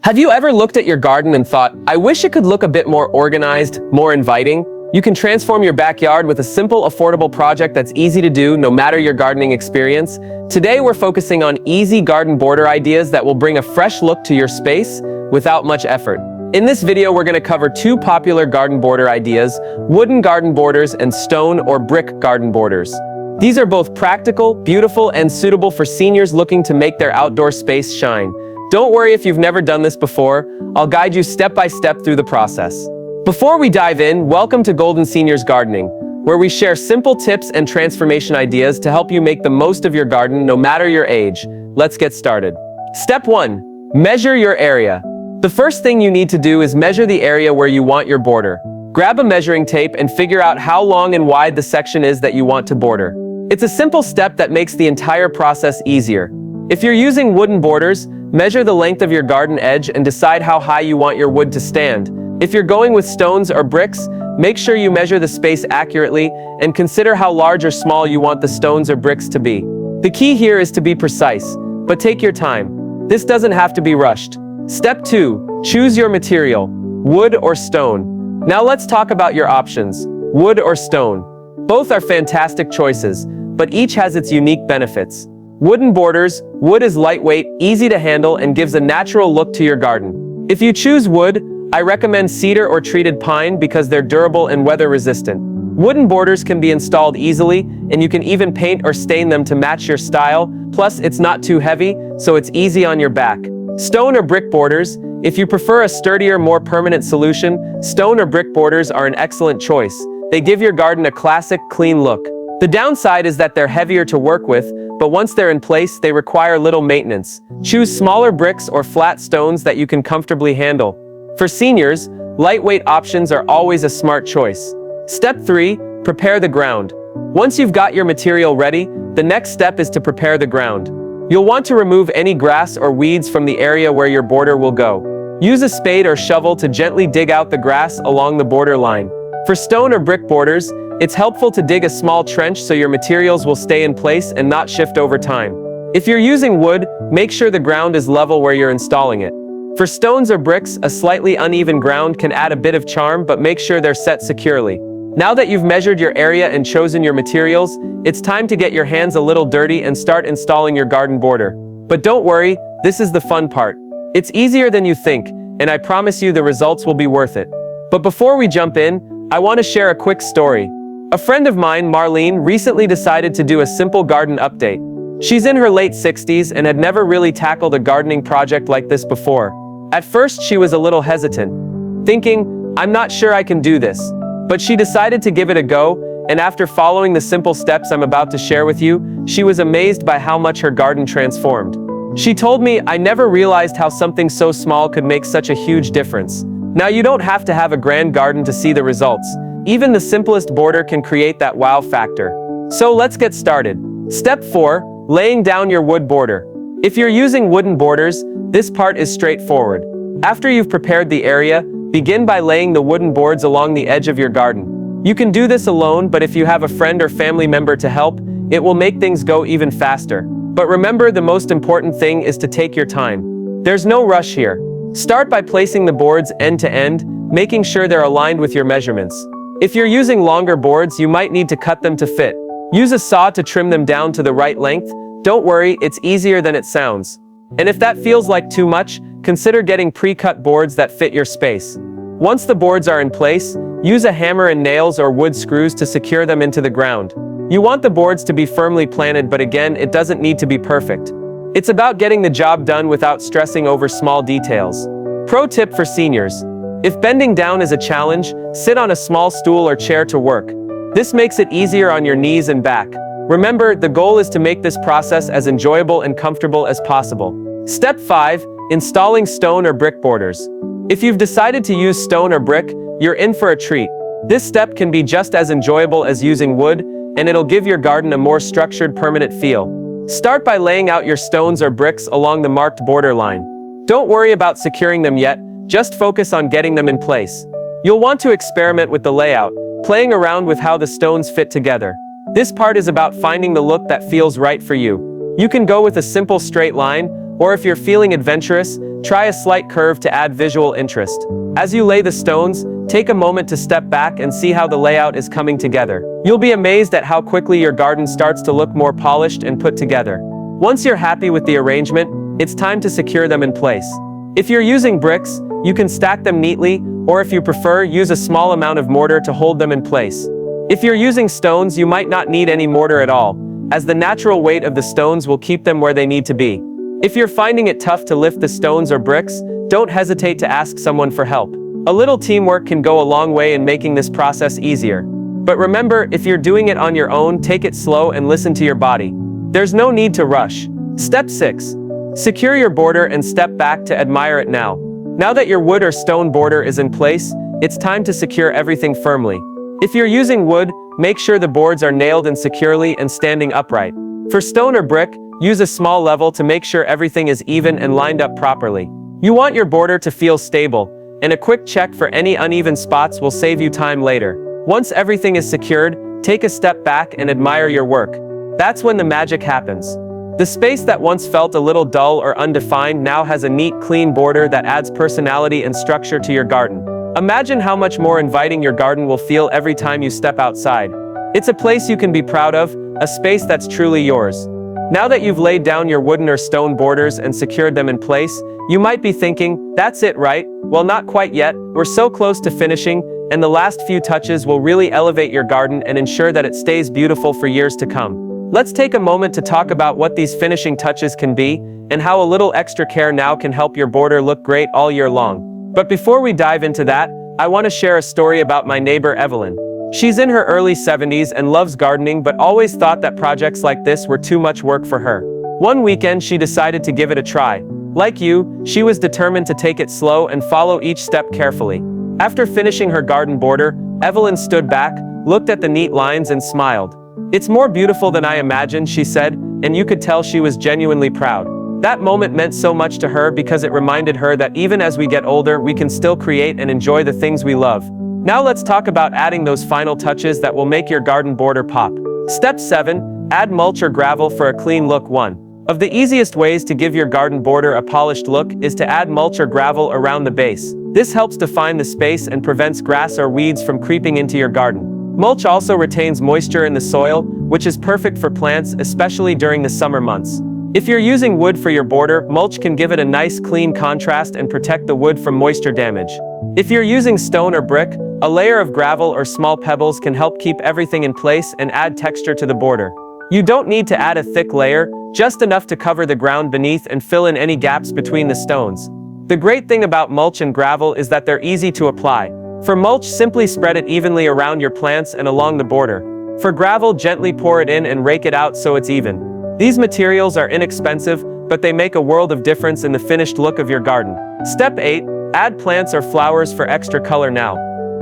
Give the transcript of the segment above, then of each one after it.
Have you ever looked at your garden and thought, I wish it could look a bit more organized, more inviting? You can transform your backyard with a simple, affordable project that's easy to do no matter your gardening experience. Today we're focusing on easy garden border ideas that will bring a fresh look to your space without much effort. In this video we're going to cover two popular garden border ideas, wooden garden borders and stone or brick garden borders. These are both practical, beautiful, and suitable for seniors looking to make their outdoor space shine. Don't worry if you've never done this before, I'll guide you step by step through the process. Before we dive in, welcome to Golden Seniors Gardening, where we share simple tips and transformation ideas to help you make the most of your garden no matter your age. Let's get started. Step 1. Measure your area. The first thing you need to do is measure the area where you want your border. Grab a measuring tape and figure out how long and wide the section is that you want to border. It's a simple step that makes the entire process easier. If you're using wooden borders, measure the length of your garden edge and decide how high you want your wood to stand. If you're going with stones or bricks, make sure you measure the space accurately and consider how large or small you want the stones or bricks to be. The key here is to be precise, but take your time. This doesn't have to be rushed. Step 2. Choose your material, wood or stone. Now let's talk about your options, wood or stone. Both are fantastic choices, but each has its unique benefits. Wooden borders, wood is lightweight, easy to handle, and gives a natural look to your garden. If you choose wood, I recommend cedar or treated pine because they're durable and weather resistant. Wooden borders can be installed easily, and you can even paint or stain them to match your style, plus it's not too heavy, so it's easy on your back. Stone or brick borders, if you prefer a sturdier, more permanent solution, stone or brick borders are an excellent choice. They give your garden a classic, clean look. The downside is that they're heavier to work with, but once they're in place, they require little maintenance. Choose smaller bricks or flat stones that you can comfortably handle. For seniors, lightweight options are always a smart choice. Step 3. Prepare the ground. Once you've got your material ready, the next step is to prepare the ground. You'll want to remove any grass or weeds from the area where your border will go. Use a spade or shovel to gently dig out the grass along the border line. For stone or brick borders, it's helpful to dig a small trench so your materials will stay in place and not shift over time. If you're using wood, make sure the ground is level where you're installing it. For stones or bricks, a slightly uneven ground can add a bit of charm, but make sure they're set securely. Now that you've measured your area and chosen your materials, it's time to get your hands a little dirty and start installing your garden border. But don't worry, this is the fun part. It's easier than you think, and I promise you the results will be worth it. But before we jump in, I want to share a quick story. A friend of mine, Marlene, recently decided to do a simple garden update. She's in her late 60s and had never really tackled a gardening project like this before. At first, she was a little hesitant, thinking, I'm not sure I can do this. But she decided to give it a go, and after following the simple steps I'm about to share with you, she was amazed by how much her garden transformed. She told me, I never realized how something so small could make such a huge difference. Now you don't have to have a grand garden to see the results. Even the simplest border can create that wow factor. So let's get started. Step 4. Laying down your wood border. If you're using wooden borders, this part is straightforward. After you've prepared the area, begin by laying the wooden boards along the edge of your garden. You can do this alone, but if you have a friend or family member to help, it will make things go even faster. But remember, the most important thing is to take your time. There's no rush here. Start by placing the boards end to end, making sure they're aligned with your measurements. If you're using longer boards, you might need to cut them to fit. Use a saw to trim them down to the right length. Don't worry, it's easier than it sounds. And if that feels like too much, consider getting pre-cut boards that fit your space. Once the boards are in place, use a hammer and nails or wood screws to secure them into the ground. You want the boards to be firmly planted, but again, it doesn't need to be perfect. It's about getting the job done without stressing over small details. Pro tip for seniors. If bending down is a challenge, sit on a small stool or chair to work. This makes it easier on your knees and back. Remember, the goal is to make this process as enjoyable and comfortable as possible. Step 5. Installing stone or brick borders. If you've decided to use stone or brick, you're in for a treat. This step can be just as enjoyable as using wood, and it'll give your garden a more structured, permanent feel. Start by laying out your stones or bricks along the marked border line. Don't worry about securing them yet, just focus on getting them in place. You'll want to experiment with the layout, playing around with how the stones fit together. This part is about finding the look that feels right for you. You can go with a simple straight line, or if you're feeling adventurous, try a slight curve to add visual interest. As you lay the stones, take a moment to step back and see how the layout is coming together. You'll be amazed at how quickly your garden starts to look more polished and put together. Once you're happy with the arrangement, it's time to secure them in place. If you're using bricks, you can stack them neatly, or if you prefer, use a small amount of mortar to hold them in place. If you're using stones, you might not need any mortar at all, as the natural weight of the stones will keep them where they need to be. If you're finding it tough to lift the stones or bricks, don't hesitate to ask someone for help. A little teamwork can go a long way in making this process easier. But remember, if you're doing it on your own, take it slow and listen to your body. There's no need to rush. Step 6. Secure your border and step back to admire it now. Now that your wood or stone border is in place, it's time to secure everything firmly. If you're using wood, make sure the boards are nailed in securely and standing upright. For stone or brick, use a small level to make sure everything is even and lined up properly. You want your border to feel stable, and a quick check for any uneven spots will save you time later. Once everything is secured, take a step back and admire your work. That's when the magic happens. The space that once felt a little dull or undefined now has a neat, clean border that adds personality and structure to your garden. Imagine how much more inviting your garden will feel every time you step outside. It's a place you can be proud of, a space that's truly yours. Now that you've laid down your wooden or stone borders and secured them in place, you might be thinking, that's it, right? Well, not quite yet. We're so close to finishing, and the last few touches will really elevate your garden and ensure that it stays beautiful for years to come. Let's take a moment to talk about what these finishing touches can be, and how a little extra care now can help your border look great all year long. But before we dive into that, I want to share a story about my neighbor Evelyn. She's in her early 70s and loves gardening, but always thought that projects like this were too much work for her. One weekend she decided to give it a try. Like you, she was determined to take it slow and follow each step carefully. After finishing her garden border, Evelyn stood back, looked at the neat lines and smiled. "It's more beautiful than I imagined," she said, and you could tell she was genuinely proud. That moment meant so much to her because it reminded her that even as we get older, we can still create and enjoy the things we love. Now let's talk about adding those final touches that will make your garden border pop. Step 7. Add mulch or gravel for a clean look. One of the easiest ways to give your garden border a polished look is to add mulch or gravel around the base. This helps define the space and prevents grass or weeds from creeping into your garden. Mulch also retains moisture in the soil, which is perfect for plants, especially during the summer months. If you're using wood for your border, mulch can give it a nice clean contrast and protect the wood from moisture damage. If you're using stone or brick, a layer of gravel or small pebbles can help keep everything in place and add texture to the border. You don't need to add a thick layer, just enough to cover the ground beneath and fill in any gaps between the stones. The great thing about mulch and gravel is that they're easy to apply. For mulch, simply spread it evenly around your plants and along the border. For gravel, gently pour it in and rake it out so it's even. These materials are inexpensive, but they make a world of difference in the finished look of your garden. Step 8. Add plants or flowers for extra color now.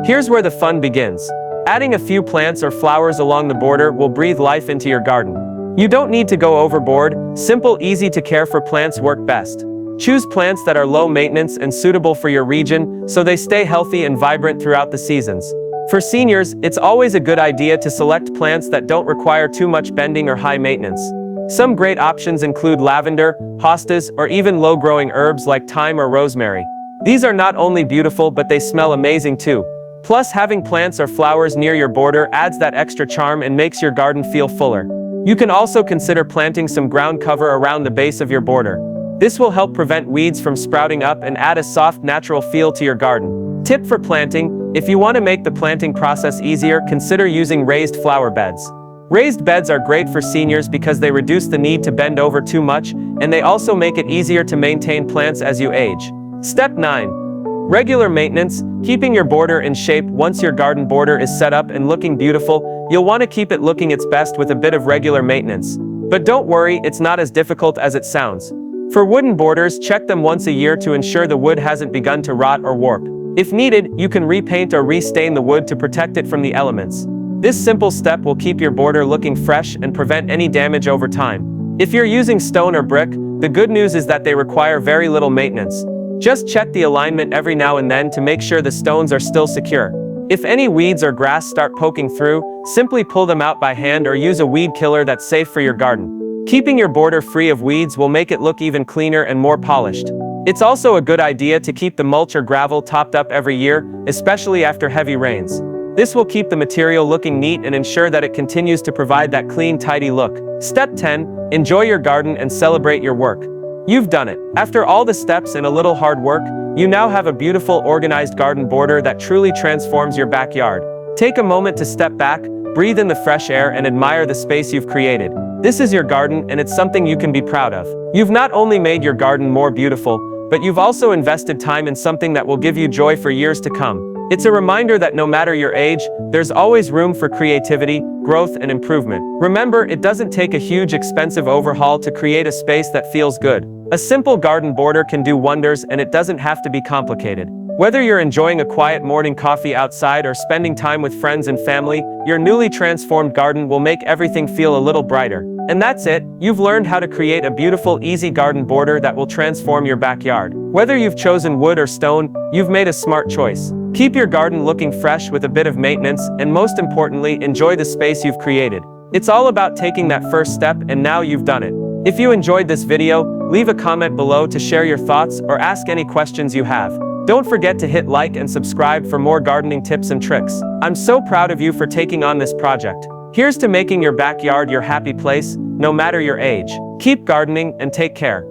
Here's where the fun begins. Adding a few plants or flowers along the border will breathe life into your garden. You don't need to go overboard. Simple, easy to care for plants work best. Choose plants that are low maintenance and suitable for your region, so they stay healthy and vibrant throughout the seasons. For seniors, it's always a good idea to select plants that don't require too much bending or high maintenance. Some great options include lavender, hostas, or even low-growing herbs like thyme or rosemary. These are not only beautiful, but they smell amazing too. Plus, having plants or flowers near your border adds that extra charm and makes your garden feel fuller. You can also consider planting some ground cover around the base of your border. This will help prevent weeds from sprouting up and add a soft, natural feel to your garden. Tip for planting: if you want to make the planting process easier, consider using raised flower beds. Raised beds are great for seniors because they reduce the need to bend over too much, and they also make it easier to maintain plants as you age. Step 9. Regular maintenance. Keeping your border in shape. Once your garden border is set up and looking beautiful, you'll want to keep it looking its best with a bit of regular maintenance. But don't worry, it's not as difficult as it sounds. For wooden borders, check them once a year to ensure the wood hasn't begun to rot or warp. If needed, you can repaint or restain the wood to protect it from the elements. This simple step will keep your border looking fresh and prevent any damage over time. If you're using stone or brick, the good news is that they require very little maintenance. Just check the alignment every now and then to make sure the stones are still secure. If any weeds or grass start poking through, simply pull them out by hand or use a weed killer that's safe for your garden. Keeping your border free of weeds will make it look even cleaner and more polished. It's also a good idea to keep the mulch or gravel topped up every year, especially after heavy rains. This will keep the material looking neat and ensure that it continues to provide that clean, tidy look. Step 10. Enjoy your garden and celebrate your work. You've done it. After all the steps and a little hard work, you now have a beautiful, organized garden border that truly transforms your backyard. Take a moment to step back, breathe in the fresh air, and admire the space you've created. This is your garden, and it's something you can be proud of. You've not only made your garden more beautiful, but you've also invested time in something that will give you joy for years to come. It's a reminder that no matter your age, there's always room for creativity, growth, and improvement. Remember, it doesn't take a huge, expensive overhaul to create a space that feels good. A simple garden border can do wonders, and it doesn't have to be complicated. Whether you're enjoying a quiet morning coffee outside or spending time with friends and family, your newly transformed garden will make everything feel a little brighter. And that's it, you've learned how to create a beautiful, easy garden border that will transform your backyard. Whether you've chosen wood or stone, you've made a smart choice. Keep your garden looking fresh with a bit of maintenance, and most importantly, enjoy the space you've created. It's all about taking that first step, and now you've done it. If you enjoyed this video, leave a comment below to share your thoughts or ask any questions you have. Don't forget to hit like and subscribe for more gardening tips and tricks. I'm so proud of you for taking on this project. Here's to making your backyard your happy place, no matter your age. Keep gardening and take care.